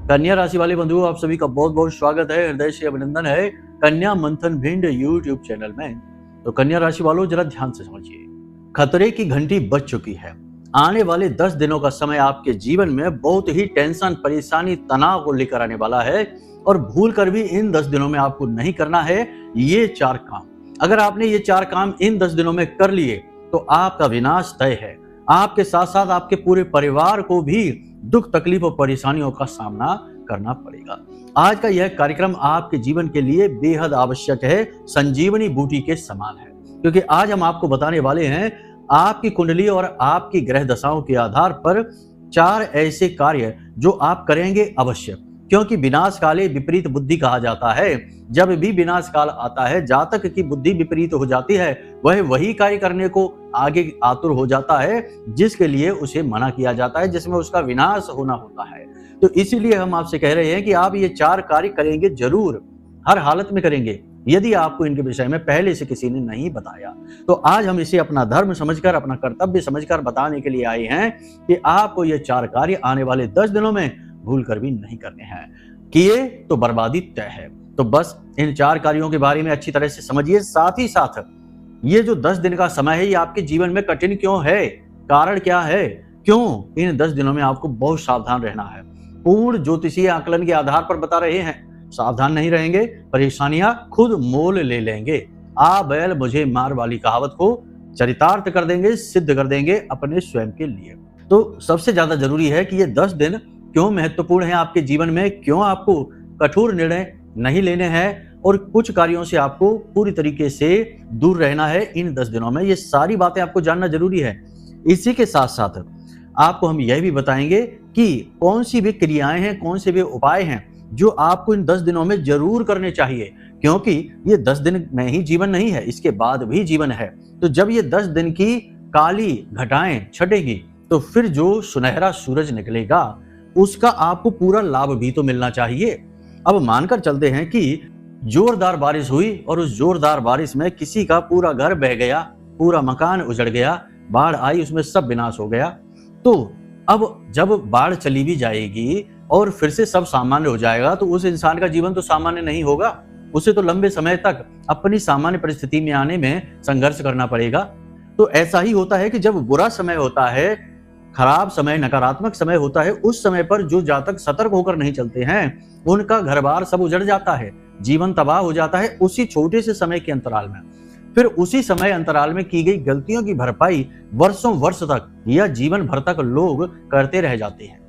कन्या राशि वाले बंधुओं, आप सभी का बहुत बहुत स्वागत है, हृदय से अभिनंदन है कन्या मंथन भिंड यूट्यूब चैनल में। तो कन्या राशि वालों, जरा ध्यान से समझिए, खतरे की घंटी बज चुकी है। आने वाले 10 दिनों का समय आपके जीवन में बहुत ही टेंशन, परेशानी, तनाव को लेकर आने वाला है और भूल कर भी इन 10 दिनों में आपको नहीं करना है ये 4 काम। अगर आपने ये 4 काम इन 10 दिनों में कर लिए तो आपका विनाश तय है। आपके साथ साथ आपके पूरे परिवार को भी दुख, तकलीफ और परेशानियों का सामना करना पड़ेगा। आज का यह कार्यक्रम आपके जीवन के लिए बेहद आवश्यक है, संजीवनी बूटी के समान है, क्योंकि आज हम आपको बताने वाले हैं आपकी कुंडली और आपकी ग्रह दशाओं के आधार पर 4 ऐसे कार्य जो आप करेंगे अवश्य, क्योंकि विनाश काले विपरीत बुद्धि कहा जाता है। जब भी विनाश काल आता है, जातक की बुद्धि विपरीत हो जाती है, वह वही कार्य करने को आगे आतुर हो जाता है जिसके लिए उसे मना किया जाता है, जिसमें उसका विनाश होना होता है। तो इसीलिए हम आपसे कह रहे हैं कि आप ये 4 कार्य करेंगे जरूर, हर हालत में करेंगे, यदि आपको इनके विषय में पहले से किसी ने नहीं बताया। तो आज हम इसे अपना धर्म समझकर, अपना कर्तव्य समझकर बताने के लिए आए हैं कि आपको ये 4 कार्य आने वाले 10 दिनों में भूल कर भी नहीं करने हैं। किए तो बर्बादी तय है। तो बस इन 4 कार्यों के बारे में अच्छी तरह से समझिए। साथ ही साथ ये जो 10 दिन का समय है, ये आपके जीवन में कठिन क्यों है, कारण क्या है, क्यों इन 10 दिनों में आपको बहुत सावधान रहना है। पूर्ण ज्योतिषीय आकलन के आधार पर बता रहे हैं। सावधान नहीं रहेंगे, परेशानियां खुद मोल ले लेंगे। आ बैल मुझे मार वाली कहावत को चरितार्थ कर देंगे, सिद्ध कर देंगे अपने स्वयं के लिए। तो सबसे ज्यादा जरूरी है कि ये 10 दिन क्यों महत्वपूर्ण है आपके जीवन में, क्यों आपको कठोर निर्णय नहीं लेने हैं और कुछ कार्यों से आपको पूरी तरीके से दूर रहना है इन 10 दिनों में। ये सारी बातें आपको जानना जरूरी है। इसी के साथ साथ आपको हम यह भी बताएंगे कि कौन सी भी क्रियाएं हैं, कौन से भी उपाय हैं जो आपको इन 10 दिनों में जरूर करने चाहिए, क्योंकि ये 10 दिन में ही जीवन नहीं है, इसके बाद भी जीवन है। तो जब ये 10 दिन की काली घटाएं छटेगी तो फिर जो सुनहरा सूरज निकलेगा उसका आपको पूरा लाभ भी तो मिलना चाहिए। अब मानकर चलते हैं कि जोरदार बारिश हुई और उस जोरदार बारिश में किसी का पूरा घर बह गया, पूरा मकान उजड़ गया, बाढ़ आई, उसमें सब विनाश हो गया। तो अब जब बाढ़ चली भी जाएगी और फिर से सब सामान्य हो जाएगा तो उस इंसान का जीवन तो सामान्य नहीं होगा। उसे तो लंबे समय तक अपनी सामान्य परिस्थिति में आने में संघर्ष करना पड़ेगा। तो ऐसा ही होता है कि जब बुरा समय होता है, खराब समय, नकारात्मक समय होता है, उस समय पर जो जातक सतर्क होकर नहीं चलते हैं उनका घर बार सब उजड़ जाता है, जीवन तबाह हो जाता है उसी छोटे से समय के अंतराल में। फिर उसी समय अंतराल में की गई गलतियों की भरपाई वर्षों वर्ष तक या जीवन भर तक लोग करते रह जाते हैं।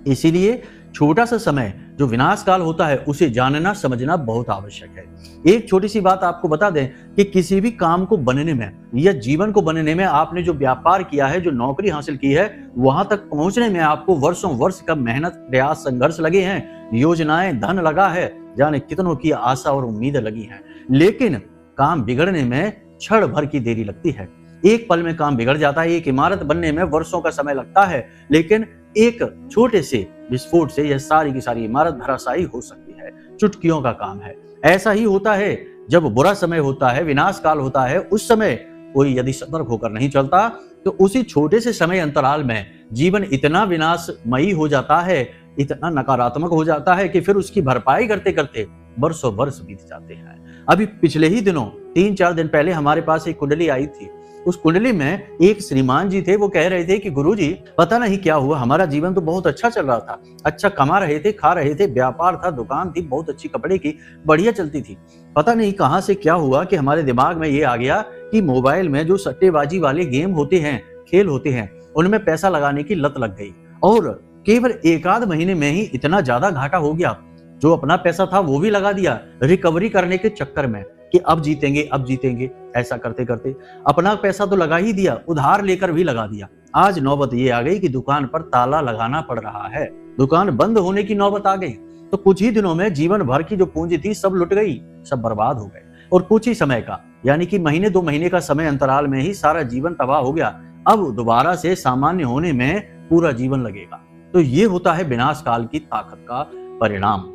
इसीलिए छोटा सा समय जो विनाश काल होता है उसे जानना समझना बहुत आवश्यक है। एक छोटी सी बात आपको बता दें कि किसी भी काम को बनने में या जीवन को बनने में आपने जो व्यापार किया है, जो नौकरी हासिल की है, वहां तक पहुंचने में आपको वर्षों वर्ष का मेहनत, प्रयास, संघर्ष लगे हैं, योजनाएं, धन लगा है, जाने कितनों की आशा और उम्मीदें लगी हैं। लेकिन काम बिगड़ने में क्षण भर की देरी लगती है। एक पल में काम बिगड़ जाता है। एक इमारत बनने में वर्षों का समय लगता है, लेकिन एक छोटे से विस्फोट से यह सारी की सारी इमारत धराशायी हो सकती है। चुटकियों का काम है। ऐसा ही होता है जब बुरा समय होता है, विनाश काल होता है, उस समय कोई यदि सतर्क होकर नहीं चलता तो उसी छोटे से समय अंतराल में जीवन इतना विनाशमयी हो जाता है, इतना नकारात्मक हो जाता है कि फिर उसकी भरपाई करते करते वर्षों वर्ष बीत जाते हैं। अभी पिछले ही दिनों 3-4 दिन पहले हमारे पास एक कुंडली आई थी। उस कुंडली में एक श्रीमान जी थे, वो कह रहे थे कि गुरुजी पता नहीं क्या हुआ, हमारा जीवन तो बहुत अच्छा चल रहा था, अच्छा कमा रहे थे, खा रहे थे, व्यापार था, दुकान थी बहुत अच्छी कपड़े की, बढ़िया चलती थी। पता नहीं कहां से क्या हुआ कि हमारे दिमाग में ये आ गया कि मोबाइल में जो सट्टेबाजी वाले गेम होते हैं, खेल होते हैं, उनमें पैसा लगाने की लत लग गई और केवल 1-आध महीने में ही इतना ज्यादा घाटा हो गया। जो अपना पैसा था वो भी लगा दिया रिकवरी करने के चक्कर में कि अब जीतेंगे, ऐसा करते करते अपना पैसा तो लगा ही दिया, उधार लेकर भी लगा दिया। आज नौबत ये आ गई कि दुकान पर ताला लगाना पड़ रहा है, दुकान बंद होने की नौबत आ गई। तो कुछ ही दिनों में जीवन भर की जो पूंजी थी सब लुट गई, सब बर्बाद हो गए और कुछ ही समय का, यानी कि महीने 2 महीने का समय अंतराल में ही सारा जीवन तबाह हो गया। अब दोबारा से सामान्य होने में पूरा जीवन लगेगा। तो ये होता है विनाश काल की ताकत का परिणाम।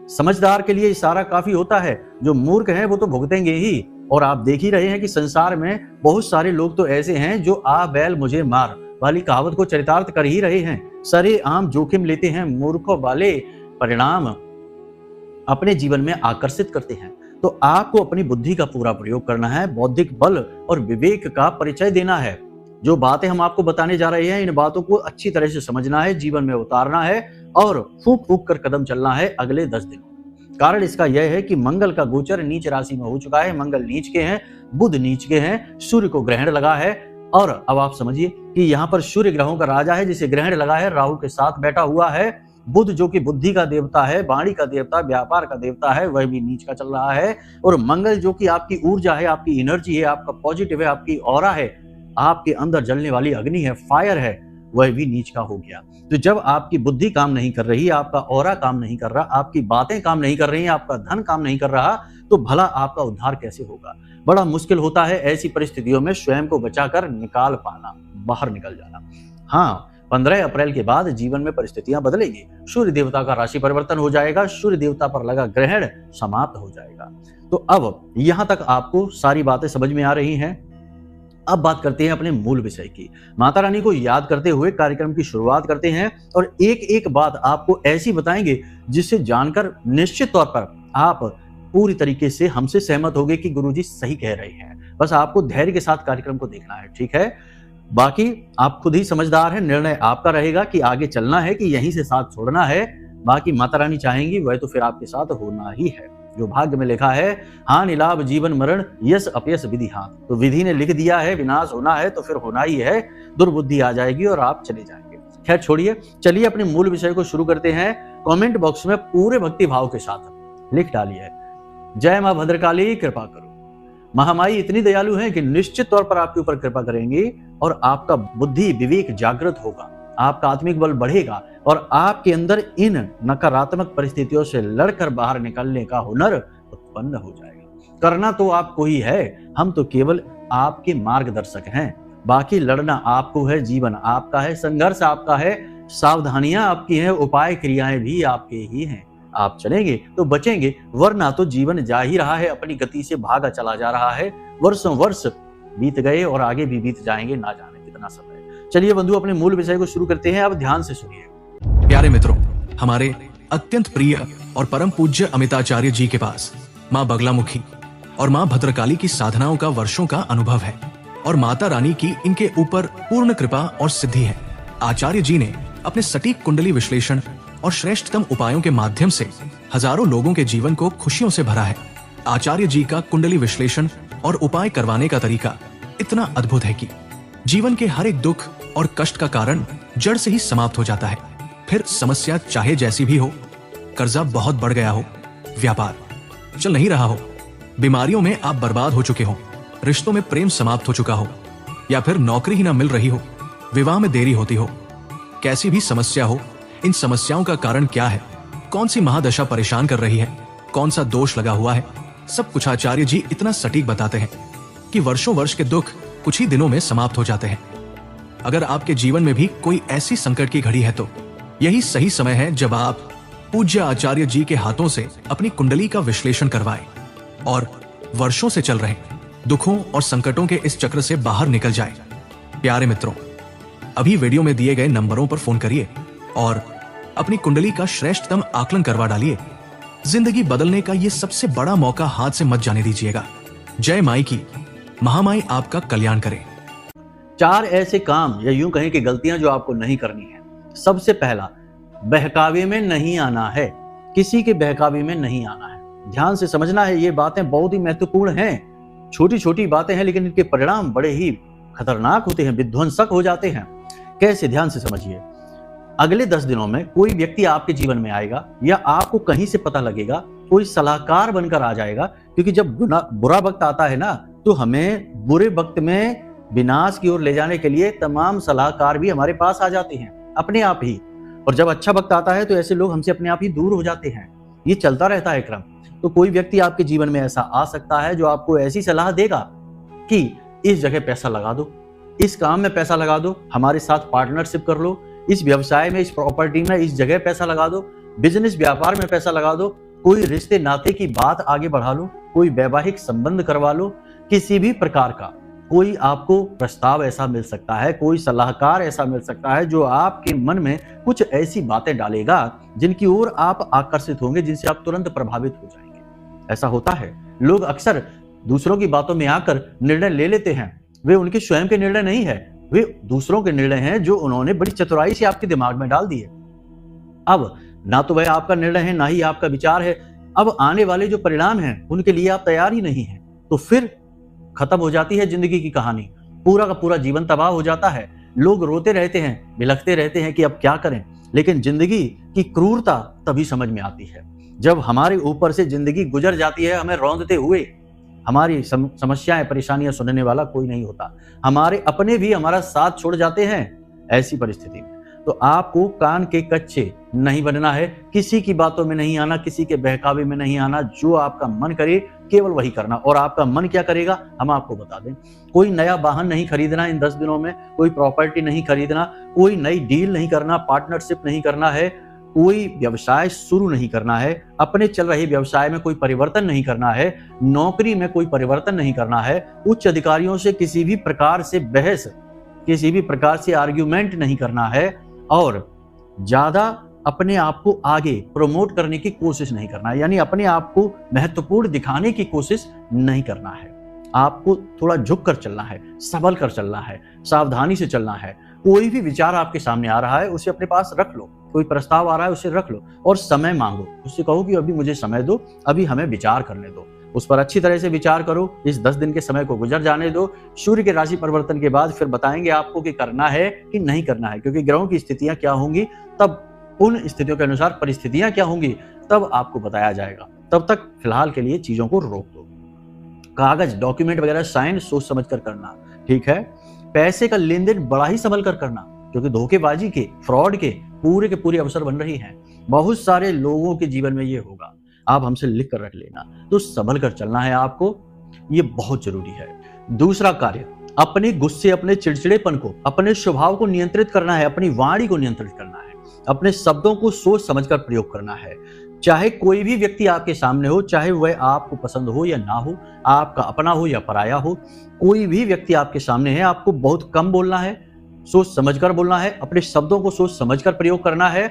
समझदार के लिए इशारा काफी होता है, जो मूर्ख हैं वो तो भुगतेंगे ही। और आप देख ही रहे हैं कि संसार में बहुत सारे लोग तो ऐसे हैं जो आ बैल मुझे मार वाली कहावत को चरितार्थ कर ही रहे हैं। सरेआम जोखिम लेते हैं, मूर्खों वाले परिणाम अपने जीवन में आकर्षित करते हैं। तो आपको अपनी बुद्धि का पूरा प्रयोग करना है, बौद्धिक बल और विवेक का परिचय देना है। जो बातें हम आपको बताने जा रहे हैं, इन बातों को अच्छी तरह से समझना है, जीवन में उतारना है और फूंक फूंक कर कदम चलना है अगले 10 दिनों। कारण इसका यह है कि मंगल का गोचर नीच राशि में हो चुका है, मंगल नीच के हैं, बुध नीच के हैं, सूर्य को ग्रहण लगा है। और अब आप समझिए कि यहाँ पर सूर्य ग्रहों का राजा है, जिसे ग्रहण लगा है, राहु के साथ बैठा हुआ है। बुध जो कि बुद्धि का देवता है, वाणी का देवता, व्यापार का देवता है, वह भी नीच का चल रहा है। और मंगल जो कि आपकी ऊर्जा है, आपकी एनर्जी है, आपका पॉजिटिव है, आपकी ऑरा है, आपके अंदर जलने वाली अग्नि है, फायर है, वह भी नीच का हो गया। तो जब आपकी बुद्धि काम नहीं कर रही, आपका ऑरा काम नहीं कर रहा, आपकी बातें काम नहीं कर रही हैं, आपका धन काम नहीं कर रहा, तो भला आपका उद्धार कैसे होगा? बड़ा मुश्किल होता है ऐसी परिस्थितियों में स्वयं को बचाकर निकाल पाना, बाहर निकल जाना। हाँ, 15 अप्रैल के बाद जीवन में परिस्थितियां बदलेगी। सूर्य देवता का राशि परिवर्तन हो जाएगा, सूर्य देवता पर लगा ग्रहण समाप्त हो जाएगा। तो अब यहां तक आपको सारी बातें समझ में आ रही हैं। अब बात करते हैं अपने मूल विषय की। माता रानी को याद करते हुए कार्यक्रम की शुरुआत करते हैं और एक एक बात आपको ऐसी बताएंगे जिससे जानकर निश्चित तौर पर आप पूरी तरीके से हमसे सहमत होंगे कि गुरुजी सही कह रहे हैं। बस आपको धैर्य के साथ कार्यक्रम को देखना है, ठीक है? बाकी आप खुद ही समझदार हैं, निर्णय आपका रहेगा कि आगे चलना है कि यहीं से साथ छोड़ना है। बाकी माता रानी चाहेंगी वह तो फिर आपके साथ होना ही है। जो भाग्य में लिखा है, हानि लाभ जीवन मरण यश अपयश विधि हाथ, तो विधि ने लिख दिया है विनाश होना है तो फिर होना ही है। दुर्बुद्धि आ जाएगी और आप चले जाएंगे। खैर छोड़िए, चलिए अपने मूल विषय को शुरू करते हैं। कमेंट बॉक्स में पूरे भक्ति भाव के साथ लिख डालिए, जय मां भद्रकाली कृपा करो। महामाई इतनी दयालु है कि निश्चित तौर पर आपके ऊपर कृपा करेंगी और आपका बुद्धि विवेक जागृत होगा, आपका आत्मिक बल बढ़ेगा और आपके अंदर इन नकारात्मक परिस्थितियों से लड़कर बाहर निकलने का हुनर उत्पन्न हो जाएगा। करना तो आपको ही है, हम तो केवल आपके मार्गदर्शक हैं। बाकी लड़ना आपको है, जीवन आपका है, संघर्ष आपका है, सावधानियां आपकी हैं, उपाय क्रियाएं भी आपके ही हैं। आप चलेंगे तो बचेंगे, वरना तो जीवन जा ही रहा है, अपनी गति से भागा चला जा रहा है। वर्षों वर्ष बीत गए और आगे भी बीत जाएंगे, ना जाने कितना समय। चलिए बंधु, अपने मूल विषय को शुरू करते हैं। अब ध्यान से सुनिए। प्यारे मित्रों, हमारे अत्यंत प्रिय और परम पूज्य अमिताचार्य जी के पास माँ बगलामुखी और माँ भद्रकाली की साधनाओं का वर्षों का अनुभव है और माता रानी की इनके ऊपर पूर्ण कृपा और सिद्धि है। आचार्य जी ने अपने सटीक कुंडली विश्लेषण और श्रेष्ठतम उपायों के माध्यम से हजारों लोगों के जीवन को खुशियों से भरा है। आचार्य जी का कुंडली विश्लेषण और उपाय करवाने का तरीका इतना अद्भुत है कि जीवन के हर एक दुख और कष्ट का कारण जड़ से ही समाप्त हो जाता है। फिर समस्या चाहे जैसी भी हो, कर्जा बहुत बढ़ गया हो, व्यापार चल नहीं रहा हो, बीमारियों में आप बर्बाद हो चुके हो, रिश्तों में प्रेम समाप्त हो चुका हो, या फिर नौकरी ही ना मिल रही हो, विवाह में देरी होती हो, कैसी भी समस्या हो, इन समस्याओं का कारण क्या है, कौन सी महादशा परेशान कर रही है, कौन सा दोष लगा हुआ है, सब कुछ आचार्य जी इतना सटीक बताते हैं कि वर्षों वर्ष के दुख कुछ ही दिनों में समाप्त हो जाते हैं। अगर आपके जीवन में भी कोई ऐसी संकट की घड़ी है तो यही सही समय है जब आप पूज्य आचार्य जी के हाथों से अपनी कुंडली का विश्लेषण करवाएं और वर्षों से चल रहे दुखों और संकटों के इस चक्र से बाहर निकल जाएं। प्यारे मित्रों, अभी वीडियो में दिए गए नंबरों पर फोन करिए और अपनी कुंडली का श्रेष्ठतम आकलन करवा डालिए। जिंदगी बदलने का ये सबसे बड़ा मौका हाथ से मत जाने दीजिएगा। जय माई की, महामाई आपका कल्याण करे। 4 ऐसे काम या यूं कहें कि गलतियां जो आपको नहीं करनी है। सबसे पहला, बहकावे में नहीं आना है। किसी के बहकावे में नहीं आना है। ध्यान से समझना है, ये बातें बहुत ही महत्वपूर्ण हैं। छोटी छोटी बातें हैं लेकिन इनके परिणाम बड़े ही खतरनाक होते हैं, विध्वंसक हो जाते हैं। कैसे? ध्यान से समझिए। अगले 10 दिनों में कोई व्यक्ति आपके जीवन में आएगा या आपको कहीं से पता लगेगा, कोई सलाहकार बनकर आ जाएगा। क्योंकि जब बुरा वक्त आता है ना, तो हमें बुरे वक्त में विनाश की ओर ले जाने के लिए तमाम सलाहकार भी हमारे पास आ जाते हैं अपने आप ही। और जब अच्छा वक्त आता है तो ऐसे लोग हमसे अपने आप ही दूर हो जाते हैं। ये चलता रहता है क्रम। तो कोई व्यक्ति आपके जीवन में ऐसा आ सकता है जो आपको ऐसी सलाह देगा कि इस जगह पैसा लगा दो, इस काम में पैसा लगा दो, हमारे साथ पार्टनरशिप कर लो, इस व्यवसाय में, इस प्रॉपर्टी में, इस जगह पैसा लगा दो, बिजनेस व्यापार में पैसा लगा दो, कोई रिश्ते नाते की बात आगे बढ़ा लो, कोई वैवाहिक संबंध करवा लो, किसी भी प्रकार का कोई आपको प्रस्ताव ऐसा मिल सकता है, कोई सलाहकार ऐसा मिल सकता है जो आपके मन में कुछ ऐसी बातें डालेगा जिनकी ओर आप आकर्षित होंगे, जिनसे आप तुरंत प्रभावित हो जाएंगे। ऐसा होता है, लोग अक्सर दूसरों की बातों में आकर निर्णय ले लेते हैं। वे उनके स्वयं के निर्णय नहीं है, वे दूसरों के निर्णय हैं जो उन्होंने बड़ी चतुराई से आपके दिमाग में डाल दिए। अब ना तो वह आपका निर्णय है, ना ही आपका विचार है। अब आने वाले जो परिणाम हैं उनके लिए आप तैयार ही नहीं है, तो फिर खत्म हो जाती है जिंदगी की कहानी। पूरा का पूरा जीवन तबाह हो जाता है। लोग रोते रहते हैं, बिलखते रहते हैं कि अब क्या करें। लेकिन जिंदगी की क्रूरता तभी समझ में आती है जब हमारे ऊपर से जिंदगी गुजर जाती है, हमें रौंदते हुए। हमारी समस्याएं, परेशानियां सुनने वाला कोई नहीं होता। हमारे अपने भी हमारा साथ छोड़ जाते हैं। ऐसी परिस्थिति में तो आपको कान के कच्चे नहीं बनना है, किसी की बातों में नहीं आना, किसी के बहकावे में नहीं आना। जो आपका मन करे केवल वही करना। और आपका मन क्या करेगा हम आपको बता दें। कोई नया वाहन नहीं खरीदना इन 10 दिनों में, कोई प्रॉपर्टी नहीं खरीदना, कोई नई डील नहीं करना, पार्टनरशिप नहीं करना है, कोई व्यवसाय शुरू नहीं करना है, अपने चल रहे व्यवसाय में कोई परिवर्तन नहीं करना है, नौकरी में कोई परिवर्तन नहीं करना है, उच्च अधिकारियों से किसी भी प्रकार से बहस, किसी भी प्रकार से आर्ग्यूमेंट नहीं करना है, और ज्यादा अपने आप को आगे प्रमोट करने की कोशिश नहीं करना है, यानी अपने आप को महत्वपूर्ण दिखाने की कोशिश नहीं करना है। आपको थोड़ा झुक कर चलना है, संभल कर चलना है, सावधानी से चलना है। कोई भी विचार आपके सामने आ रहा है उसे अपने पास रख लो, कोई प्रस्ताव आ रहा है उसे रख लो और समय मांगो। उससे कहो कि अभी मुझे समय दो, अभी हमें विचार करने दो। उस पर अच्छी तरह से विचार करो। इस 10 दिन के समय को गुजर जाने दो। सूर्य के राशि परिवर्तन के बाद फिर बताएंगे आपको कि करना है कि नहीं करना है, क्योंकि ग्रहों की स्थितियां क्या होंगी, तब उन स्थितियों के अनुसार परिस्थितियां क्या होंगी, तब आपको बताया जाएगा। तब तक फिलहाल के लिए चीजों को रोक दो। कागज, डॉक्यूमेंट वगैरह साइन सोच समझ कर करना, ठीक है। पैसे का लेन देन बड़ा ही संभल कर करना, क्योंकि धोखेबाजी के, फ्रॉड के पूरे अवसर बन रही हैं। बहुत सारे लोगों के जीवन में ये होगा। आप हमसे लिख कर रख लेना। तो संभल कर चलना है आपको, ये बहुत जरूरी है। दूसरा कार्य, अपने गुस्से, अपने चिड़चिड़ेपन को, अपने स्वभाव को नियंत्रित करना है, अपनी वाणी को नियंत्रित करना है, अपने शब्दों को सोच समझकर प्रयोग करना है। चाहे कोई भी व्यक्ति आपके सामने हो, चाहे वह आपको पसंद हो या ना हो, आपका अपना हो या पराया हो, कोई भी व्यक्ति आपके सामने है, आपको बहुत कम बोलना है, सोच समझकर बोलना है, अपने शब्दों को सोच समझकर प्रयोग करना है।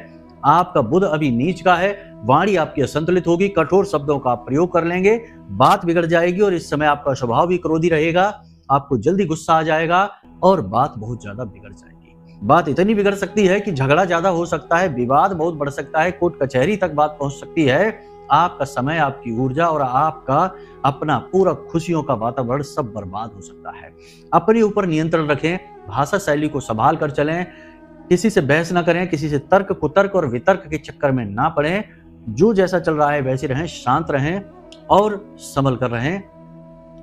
आपका बुध अभी नीच का है, वाणी आपकी असंतुलित होगी, कठोर शब्दों का आप प्रयोग कर लेंगे, बात बिगड़ जाएगी और इस समय आपका स्वभाव भी क्रोधी रहेगा, आपको जल्दी गुस्सा आ जाएगा और बात बहुत ज्यादा बिगड़ जाएगी। बात इतनी बिगड़ सकती है कि झगड़ा ज्यादा हो सकता है, विवाद बहुत बढ़ सकता है, कोर्ट कचहरी तक बात पहुंच सकती है। आपका समय, आपकी ऊर्जा और आपका अपना पूरा खुशियों का वातावरण सब बर्बाद हो सकता है। अपने ऊपर नियंत्रण रखें, भाषा शैली को संभाल कर चलें, किसी से बहस ना करें, किसी से तर्क कुतर्क और वितर्क के चक्कर में ना पड़ें। जो जैसा चल रहा है वैसे रहें, शांत रहें और संभल कर रहें।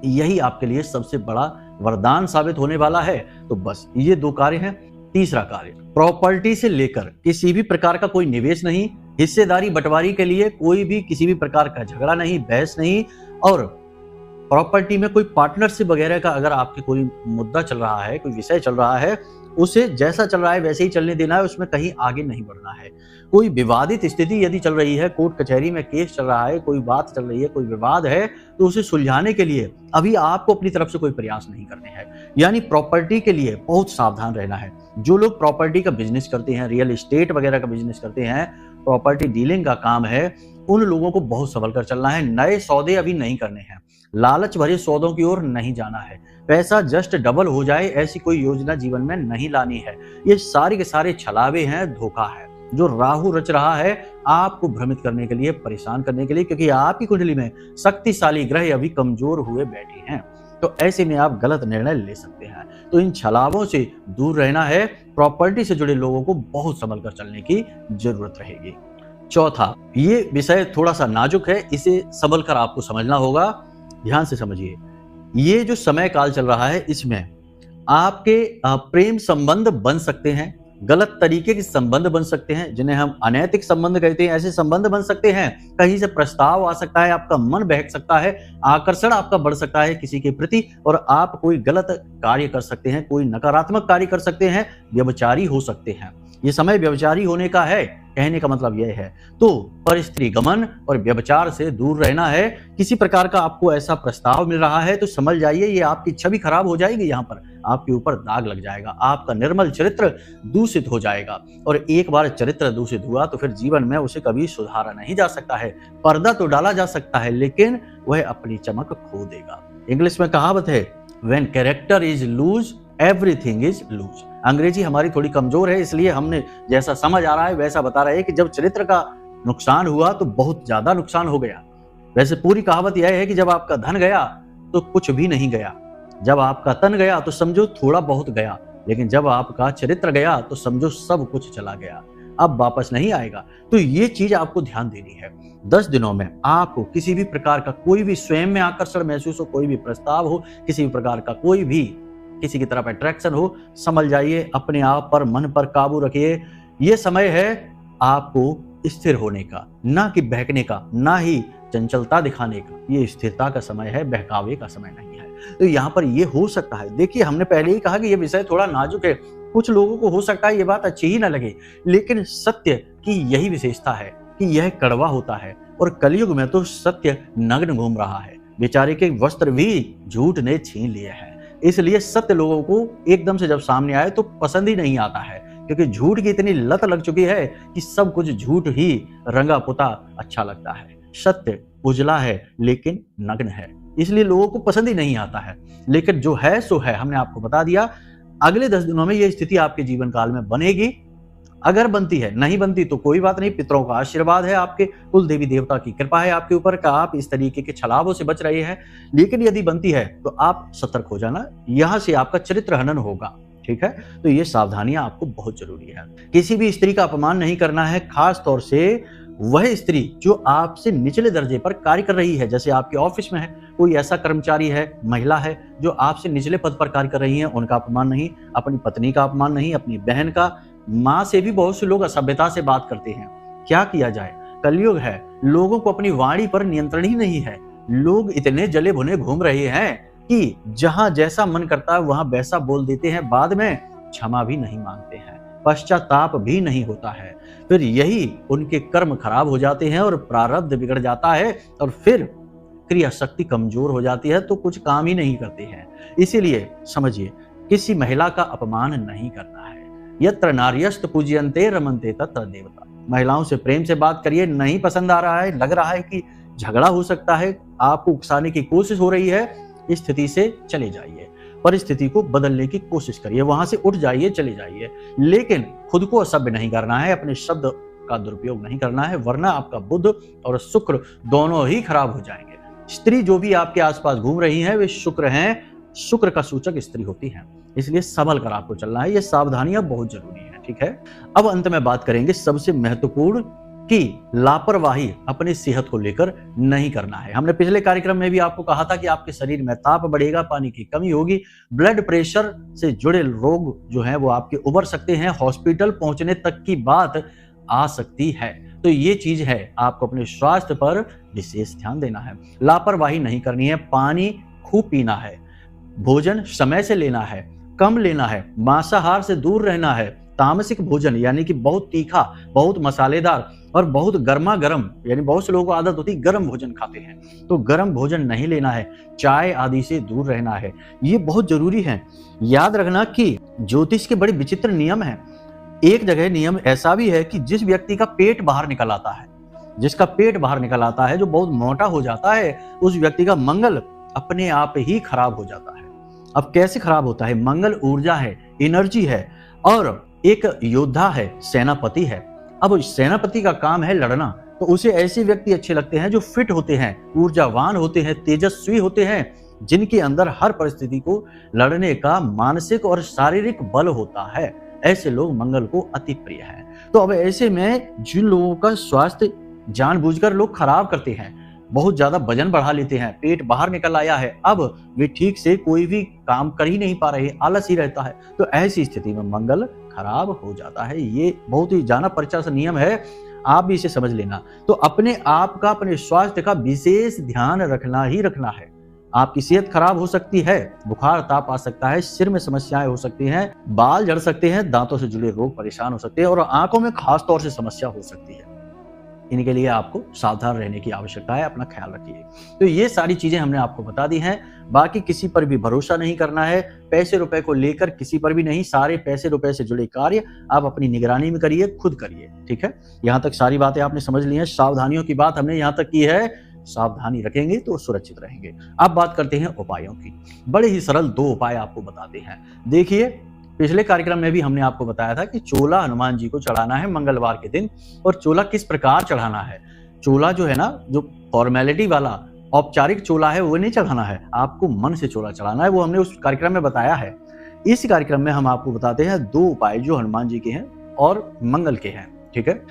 यही आपके लिए सबसे बड़ा वरदान साबित होने वाला है। तो बस ये 2 कार्य हैं। तीसरा कार्य, प्रॉपर्टी से लेकर किसी भी प्रकार का कोई निवेश नहीं, हिस्सेदारी बंटवारी के लिए कोई भी किसी भी प्रकार का झगड़ा नहीं, बहस नहीं, और प्रॉपर्टी में कोई पार्टनरशिप वगैरह का अगर आपके कोई मुद्दा चल रहा है, कोई विषय चल रहा है, उसे जैसा चल रहा है वैसे ही चलने देना है, उसमें कहीं आगे नहीं बढ़ना है। कोई विवादित स्थिति यदि चल रही है, कोर्ट कचहरी में केस चल रहा है, कोई बात चल रही है, कोई विवाद है, तो उसे सुलझाने के लिए अभी आपको अपनी तरफ से कोई प्रयास नहीं करने हैं। यानी प्रॉपर्टी के लिए बहुत सावधान रहना है। जो लोग प्रॉपर्टी का बिजनेस करते हैं, रियल एस्टेट वगैरह का बिजनेस करते हैं, प्रॉपर्टी डीलिंग का काम है, उन लोगों को बहुत संभल कर चलना है। नए सौदे अभी नहीं करने हैं, लालच भरे सौदों की ओर नहीं जाना है, पैसा जस्ट डबल हो जाए ऐसी कोई योजना जीवन में नहीं लानी है। ये सारे के सारे छलावे हैं, धोखा है जो राहु रच रहा है आपको भ्रमित करने के लिए, परेशान करने के लिए, क्योंकि आपकी कुंडली में शक्तिशाली ग्रह अभी कमजोर हुए बैठे हैं। तो ऐसे में आप गलत निर्णय ले सकते हैं। तो इन छलावों से दूर रहना है। प्रॉपर्टी से जुड़े लोगों को बहुत संभल कर चलने की जरूरत रहेगी। चौथा, ये विषय थोड़ा सा नाजुक है, इसे संभल कर आपको समझना होगा। ध्यान से समझिए। ये जो समय काल चल रहा है, इसमें आपके प्रेम संबंध बन सकते हैं, गलत तरीके के संबंध बन सकते हैं, जिन्हें हम अनैतिक संबंध कहते हैं। ऐसे संबंध बन सकते हैं, कहीं से प्रस्ताव आ सकता है, आपका मन बहक सकता है, आकर्षण आपका बढ़ सकता है किसी के प्रति, और आप कोई गलत कार्य कर सकते हैं, कोई नकारात्मक कार्य कर सकते हैं, व्यभिचारी हो सकते हैं। ये समय व्यभिचारी होने का है, कहने का मतलब यह है। तो पर स्त्री गमन और व्यभिचार से दूर रहना है। किसी प्रकार का आपको ऐसा प्रस्ताव मिल रहा है तो समझ जाइए ये आपकी छवि खराब हो जाएगी, यहाँ पर आपके ऊपर दाग लग जाएगा, आपका निर्मल चरित्र दूषित हो जाएगा। और एक बार चरित्र दूषित हुआ तो फिर जीवन में उसे कभी सुधारा नहीं जा सकता है। पर्दा तो डाला जा सकता है लेकिन वह अपनी चमक खो देगा। इंग्लिश में कहावत है, when character is lose everything is lose. अंग्रेजी हमारी थोड़ी कमजोर है, इसलिए हमने जैसा समझ आ रहा है वैसा बता रहे हैं कि जब चरित्र का नुकसान हुआ तो बहुत ज्यादा नुकसान हो गया। वैसे पूरी कहावत यह है कि जब आपका धन गया तो कुछ भी नहीं गया, जब आपका तन गया तो समझो थोड़ा बहुत गया, लेकिन जब आपका चरित्र गया तो समझो सब कुछ चला गया, अब वापस नहीं आएगा। तो ये चीज आपको ध्यान देनी है। 10 दिनों में आपको किसी भी प्रकार का कोई भी स्वयं में आकर्षण महसूस हो, कोई भी प्रस्ताव हो, किसी भी प्रकार का कोई भी किसी की तरफ अट्रैक्शन हो, समझ जाइए, अपने आप पर मन पर काबू रखिए। ये समय है आपको स्थिर होने का, ना कि बहकने का, ना ही चंचलता दिखाने का। ये स्थिरता का समय है, बहकावे का समय नहीं है। तो यहाँ पर ये हो सकता है, देखिए हमने पहले ही कहा कि ये विषय थोड़ा नाजुक है, कुछ लोगों को हो सकता है ये बात अच्छी ही ना लगे, लेकिन सत्य की यही विशेषता है कि यह कड़वा होता है। और कलयुग में तो सत्य नग्न घूम रहा है, बेचारे के वस्त्र भी झूठ ने छीन लिए हैं। इसलिए सत्य लोगों को एकदम से जब सामने आए तो पसंद ही नहीं आता है, क्योंकि झूठ की इतनी लत लग चुकी है कि सब कुछ झूठ ही रंगा पुता अच्छा लगता है। सत्य उजला है लेकिन नग्न है, इसलिए लोगों को पसंद ही नहीं आता है। लेकिन जो है सो है, हमने आपको बता दिया। अगले 10 दिनों में यह स्थिति आपके जीवन काल में बनेगी। अगर बनती है, नहीं बनती तो कोई बात नहीं, पितरों का आशीर्वाद है, आपके कुल देवी देवता की कृपा है आपके ऊपर का आप इस तरीके के छलावों से बच रहे हैं। लेकिन यदि बनती है तो आप सतर्क हो जाना, यहां से आपका चरित्र हनन होगा, ठीक है। तो ये सावधानियां आपको बहुत जरूरी है। किसी भी स्त्री का अपमान नहीं करना है, खास तौर से वह स्त्री जो आपसे निचले दर्जे पर कार्य कर रही है। जैसे आपके ऑफिस में है कोई ऐसा कर्मचारी है, महिला है जो आपसे निचले पद पर कार्य कर रही है, उनका अपमान नहीं, अपनी पत्नी का अपमान नहीं, अपनी बहन का, माँ से भी बहुत से लोग असभ्यता से बात करते हैं। क्या किया जाए, कलयुग है, लोगों को अपनी वाणी पर नियंत्रण ही नहीं है। लोग इतने जले भुने घूम रहे हैं कि जहां जैसा मन करता है वहां वैसा बोल देते हैं, बाद में क्षमा भी नहीं मांगते हैं, पश्चाताप भी नहीं होता है। फिर यही उनके कर्म खराब हो जाते हैं और प्रारब्ध बिगड़ जाता है और फिर क्रिया शक्ति कमजोर हो जाती है तो कुछ काम ही नहीं करते हैं। इसीलिए समझिए, किसी महिला का अपमान नहीं करना है। यत्र नार्यस्त पूज्यन्ते रमन्ते तत्र देवता। महिलाओं से प्रेम से बात करिए, नहीं पसंद आ रहा है, लग रहा है कि झगड़ा हो सकता है, आपको उकसाने की कोशिश हो रही है, इस स्थिति से चले जाइए, परिस्थिति को बदलने की कोशिश करिए, वहां से उठ जाइए, चले जाइए। लेकिन खुद को असभ्य नहीं करना है, अपने शब्द का दुरुपयोग नहीं करना है, वरना आपका बुध और शुक्र दोनों ही खराब हो जाएंगे। स्त्री जो भी आपके आसपास घूम रही है वे शुक्र हैं, शुक्र का सूचक स्त्री होती है, इसलिए संभल कर आपको चलना है। ये सावधानियां बहुत जरूरी है, ठीक है। अब अंत में बात करेंगे सबसे महत्वपूर्ण कि लापरवाही अपनी सेहत को लेकर नहीं करना है। हमने पिछले कार्यक्रम में भी आपको कहा था कि आपके शरीर में ताप बढ़ेगा, पानी की कमी होगी, ब्लड प्रेशर से जुड़े रोग जो हैं वो आपके उभर सकते हैं, हॉस्पिटल पहुंचने तक की बात आ सकती है। तो ये चीज है, आपको अपने स्वास्थ्य पर विशेष ध्यान देना है, लापरवाही नहीं करनी है, पानी खूब पीना है, भोजन समय से लेना है, कम लेना है, मांसाहार से दूर रहना है, तामसिक भोजन यानी कि बहुत तीखा, बहुत मसालेदार और बहुत गर्मा गर्म, यानी बहुत से लोगों को आदत होती है गर्म भोजन खाते हैं, तो गर्म भोजन नहीं लेना है, चाय आदि से दूर रहना है। ये बहुत जरूरी है। याद रखना कि ज्योतिष के बड़े विचित्र नियम हैं। एक जगह नियम ऐसा भी है कि जिस व्यक्ति का पेट बाहर निकल आता है, जिसका पेट बाहर निकल आता है, जो बहुत मोटा हो जाता है, उस व्यक्ति का मंगल अपने आप ही खराब हो जाता है। अब कैसे खराब होता है? मंगल ऊर्जा है, एनर्जी है और एक योद्धा है, सेनापति है। अब सेनापति का काम है लड़ना, तो उसे ऐसे व्यक्ति अच्छे लगते हैं जो फिट होते हैं, ऊर्जावान होते हैं, तेजस्वी होते हैं, जिनके अंदर हर परिस्थिति को लड़ने का मानसिक और शारीरिक बल होता है। ऐसे लोग मंगल को अति प्रिय हैं। तो अब ऐसे में जिन लोगों का स्वास्थ्य जानबूझकर लोग खराब करते हैं, बहुत ज्यादा वजन बढ़ा लेते हैं, पेट बाहर निकल आया है, अब वे ठीक से कोई भी काम कर ही नहीं पा रहे, आलस ही रहता है, तो ऐसी स्थिति में मंगल खराब हो जाता है। ये बहुत ही जाना परिचय सा नियम है, आप भी इसे समझ लेना। तो अपने आप का, अपने स्वास्थ्य का विशेष ध्यान रखना ही रखना है। आपकी सेहत खराब हो सकती है, बुखार ताप आ सकता है, सिर में समस्याएं हो सकती हैं, बाल झड़ सकते हैं, दांतों से जुड़े रोग परेशान हो सकते हैं और आंखों में खास तौर से समस्या हो सकती है। इनके लिए आपको सावधान रहने की आवश्यकता है, अपना ख्याल रखिए। तो ये सारी चीजें हमने आपको बता दी हैं। बाकी किसी पर भी भरोसा नहीं करना है, पैसे रुपए को लेकर किसी पर भी नहीं। सारे पैसे रुपए से जुड़े कार्य आप अपनी निगरानी में करिए, खुद करिए, ठीक है। यहाँ तक सारी बातें आपने समझ ली हैं। सावधानियों की बात हमने यहाँ तक की है, सावधानी रखेंगे तो सुरक्षित रहेंगे। अब बात करते हैं उपायों की। बड़े ही सरल 2 उपाय आपको बताते हैं। देखिए, पिछले कार्यक्रम में भी हमने आपको बताया था कि चोला हनुमान जी को चढ़ाना है मंगलवार के दिन। और चोला किस प्रकार चढ़ाना है? चोला जो है ना, जो फॉर्मेलिटी वाला औपचारिक चोला है वो नहीं चढ़ाना है, आपको मन से चोला चढ़ाना है। वो हमने उस कार्यक्रम में बताया है। इस कार्यक्रम में हम आपको बताते हैं 2 उपाय जो हनुमान जी के हैं और मंगल के हैं, ठीक है।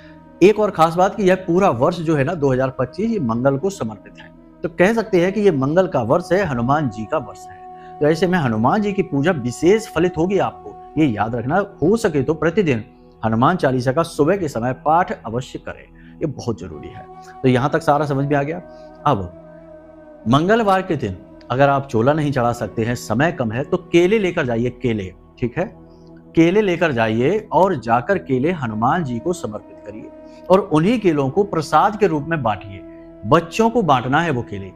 एक और खास बात कि यह पूरा वर्ष जो है ना 2025 ये मंगल को समर्पित है। तो कह सकते हैं कि ये मंगल का वर्ष है, हनुमान जी का वर्ष है। तो ऐसे में हनुमान जी की पूजा विशेष फलित होगी। आपको ये याद रखना, हो सके तो प्रतिदिन हनुमान चालीसा का सुबह के समय पाठ अवश्य करें, ये बहुत जरूरी है। तो यहां तक सारा समझ में आ गया। अब मंगलवार के दिन अगर आप चोला नहीं चढ़ा सकते हैं, समय कम है, तो केले लेकर जाइए, केले, ठीक है। केले लेकर जाइए और जाकर केले हनुमान जी को समर्पित करिए और उन्हीं केलों को प्रसाद के रूप में बांटिए। बच्चों को बांटना है वो केले,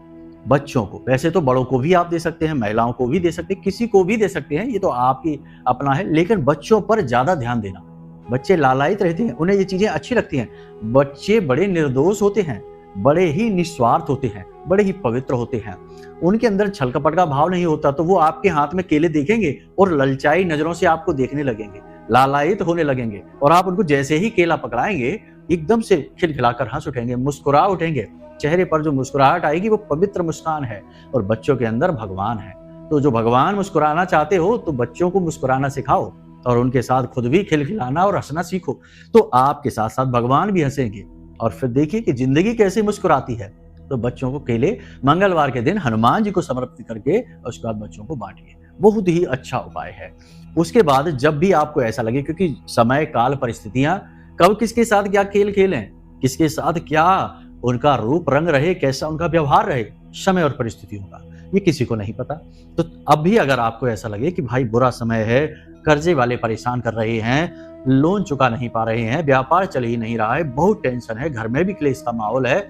बच्चों को। वैसे तो बड़ों को भी आप दे सकते हैं, महिलाओं को भी दे सकते हैं, किसी को भी दे सकते हैं, ये तो आपकी अपना है। लेकिन बच्चों पर ज्यादा ध्यान देना। बच्चे लालायित रहते हैं, उन्हें ये चीजें अच्छी लगती हैं। बच्चे बड़े निर्दोष होते हैं, बड़े ही निस्वार्थ होते हैं, बड़े ही पवित्र होते हैं। उनके अंदर छल कपट का भाव नहीं होता। तो वो आपके हाथ में केले देखेंगे और ललचाई नजरों से आपको देखने लगेंगे, लालायित होने लगेंगे। और आप उनको जैसे ही केला पकड़ाएंगे एकदम से खिलखिलाकर हंस उठेंगे, मुस्कुरा उठेंगे। चेहरे पर जो मुस्कुराहट आएगी वो पवित्र मुस्कान है और बच्चों के अंदर भगवान है। तो जो भगवान मुस्कुराना चाहते हो तो बच्चों को मुस्कुराना सिखाओ और उनके साथ खुद भी खिलखिलाना और हंसना सीखो। तो आपके साथ साथ भगवान भी हंसेंगे और फिर देखिए कि जिंदगी कैसे मुस्कुराती है। तो बच्चों को केले मंगलवार के दिन हनुमान जी को समर्पित करके उसके बाद बच्चों को बांटिए, बहुत ही अच्छा उपाय है। उसके बाद जब भी आपको ऐसा लगे, क्योंकि समय काल परिस्थितियां, कब किसके साथ क्या खेल खेलें, किसके साथ क्या उनका रूप रंग रहे, कैसा उनका व्यवहार रहे, समय और परिस्थितियों का ये किसी को नहीं पता। तो अब भी अगर आपको ऐसा लगे कि भाई बुरा समय है, कर्जे वाले परेशान कर रहे हैं, लोन चुका नहीं पा रहे हैं, व्यापार चल ही नहीं रहा है, बहुत टेंशन है, घर में भी क्लेश का माहौल है,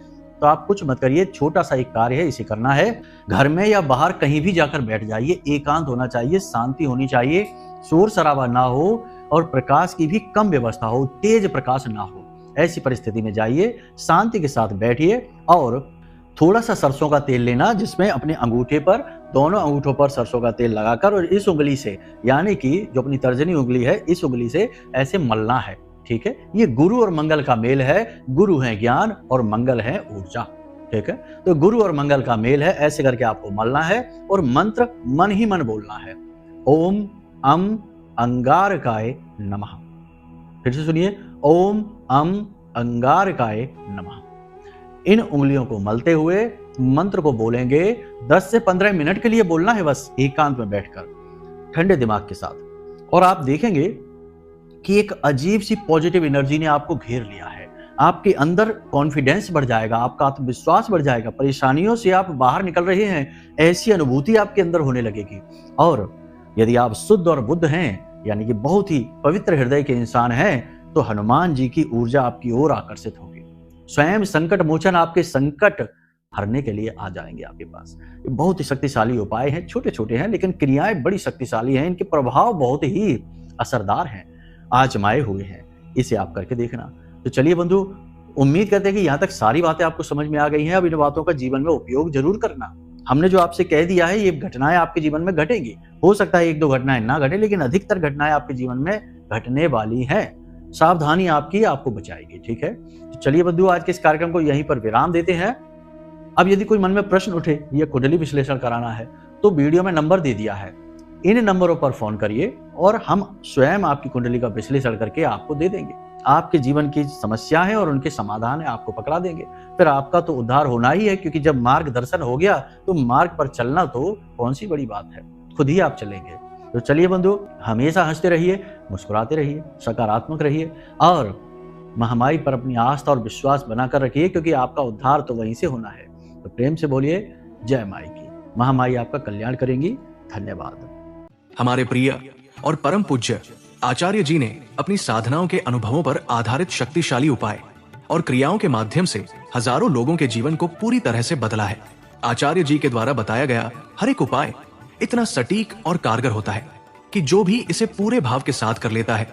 तो आप कुछ मत करिए। छोटा सा एक कार्य है, इसे करना है। घर में या बाहर कहीं भी जाकर बैठ जाइए, एकांत होना चाहिए, शांति होनी चाहिए, शोर शराबा ना हो और प्रकाश की भी कम व्यवस्था हो, तेज प्रकाश ना हो। ऐसी परिस्थिति में जाइए, शांति के साथ बैठिए और थोड़ा सा सरसों का तेल लेना, जिसमें अपने अंगूठे पर, दोनों अंगूठों पर सरसों का तेल लगाकर और इस उंगली से, यानी कि जो अपनी तर्जनी उंगली है, इस उंगली से ऐसे मलना है, ठीक है। ये गुरु और मंगल का मेल है। गुरु है ज्ञान और मंगल है ऊर्जा, ठीक है। तो गुरु और मंगल का मेल है, ऐसे करके आपको मलना है और मंत्र मन ही मन बोलना है, ओम अम अंगारकाय नमः। फिर से सुनिए, ओम अम अंगारकाय नमः। इन उंगलियों को मलते हुए मंत्र को बोलेंगे। 10 से 15 मिनट के लिए बोलना है, बस एकांत में बैठकर ठंडे दिमाग के साथ। और आप देखेंगे कि एक अजीब सी पॉजिटिव एनर्जी ने आपको घेर लिया है। आपके अंदर कॉन्फिडेंस बढ़ जाएगा, आपका आत्मविश्वास बढ़ जाएगा, परेशानियों से आप बाहर निकल रहे हैं, ऐसी अनुभूति आपके अंदर होने लगेगी। और यदि आप शुद्ध और बुद्ध हैं, यानी कि बहुत ही पवित्र हृदय के इंसान हैं, तो हनुमान जी की ऊर्जा आपकी ओर आकर्षित होगी। स्वयं संकट मोचन आपके संकट हरने के लिए आ जाएंगे आपके पास। ये बहुत ही शक्तिशाली उपाय हैं, छोटे छोटे हैं लेकिन क्रियाएं बड़ी शक्तिशाली हैं, इनके प्रभाव बहुत ही असरदार हैं, आजमाए हुए हैं। इसे आप करके देखना। तो चलिए बंधु, उम्मीद करते हैं कि यहाँ तक सारी बातें आपको समझ में आ गई हैं। अब इन बातों का जीवन में उपयोग जरूर करना। हमने जो आपसे कह दिया है, ये घटनाएं आपके जीवन में घटेंगी। हो सकता है 1-2 घटनाएं ना घटे, लेकिन अधिकतर घटनाएं आपके जीवन में घटने वाली हैं। सावधानी आपकी आपको बचाएगी, ठीक है। तो चलिए बंधु, आज के इस कार्यक्रम को यहीं पर विराम देते हैं। अब यदि कोई मन में प्रश्न उठे, ये कुंडली विश्लेषण कराना है, तो वीडियो में नंबर दे दिया है, इन नंबरों पर फोन करिए और हम स्वयं आपकी कुंडली का विश्लेषण करके आपको दे देंगे। आपके जीवन की समस्या है और उनके समाधान है, आपको पकड़ा देंगे। फिर आपका तो उद्धार होना ही है, क्योंकि जब मार्गदर्शन हो गया तो मार्ग पर चलना तो कौन सी बड़ी बात है, खुद ही आप चलेंगे। तो चलिए बंधु, हमेशा हंसते रहिए, मुस्कुराते रहिए, सकारात्मक रहिए और महामारी पर अपनी आस्था और विश्वास बनाकर रखिए, क्योंकि आपका उद्धार तो वहीं से होना है। तो प्रेम से बोलिए, जय माई की। महामाई आपका कल्याण करेंगी। धन्यवाद। हमारे प्रिय और परम पूज्य आचार्य जी ने अपनी साधनाओं के अनुभवों पर आधारित शक्तिशाली उपाय और क्रियाओं के माध्यम से हजारों लोगों के जीवन को पूरी तरह से बदला है। आचार्य जी के द्वारा बताया गया हर एक उपाय इतना सटीक और कारगर होता है कि जो भी इसे पूरे भाव के साथ कर लेता है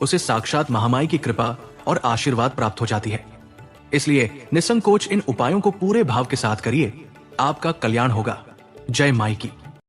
उसे साक्षात महामाई की कृपा और आशीर्वाद प्राप्त हो जाती है। इसलिए निसंकोच इन उपायों को पूरे भाव के साथ करिए, आपका कल्याण होगा। जय माई की।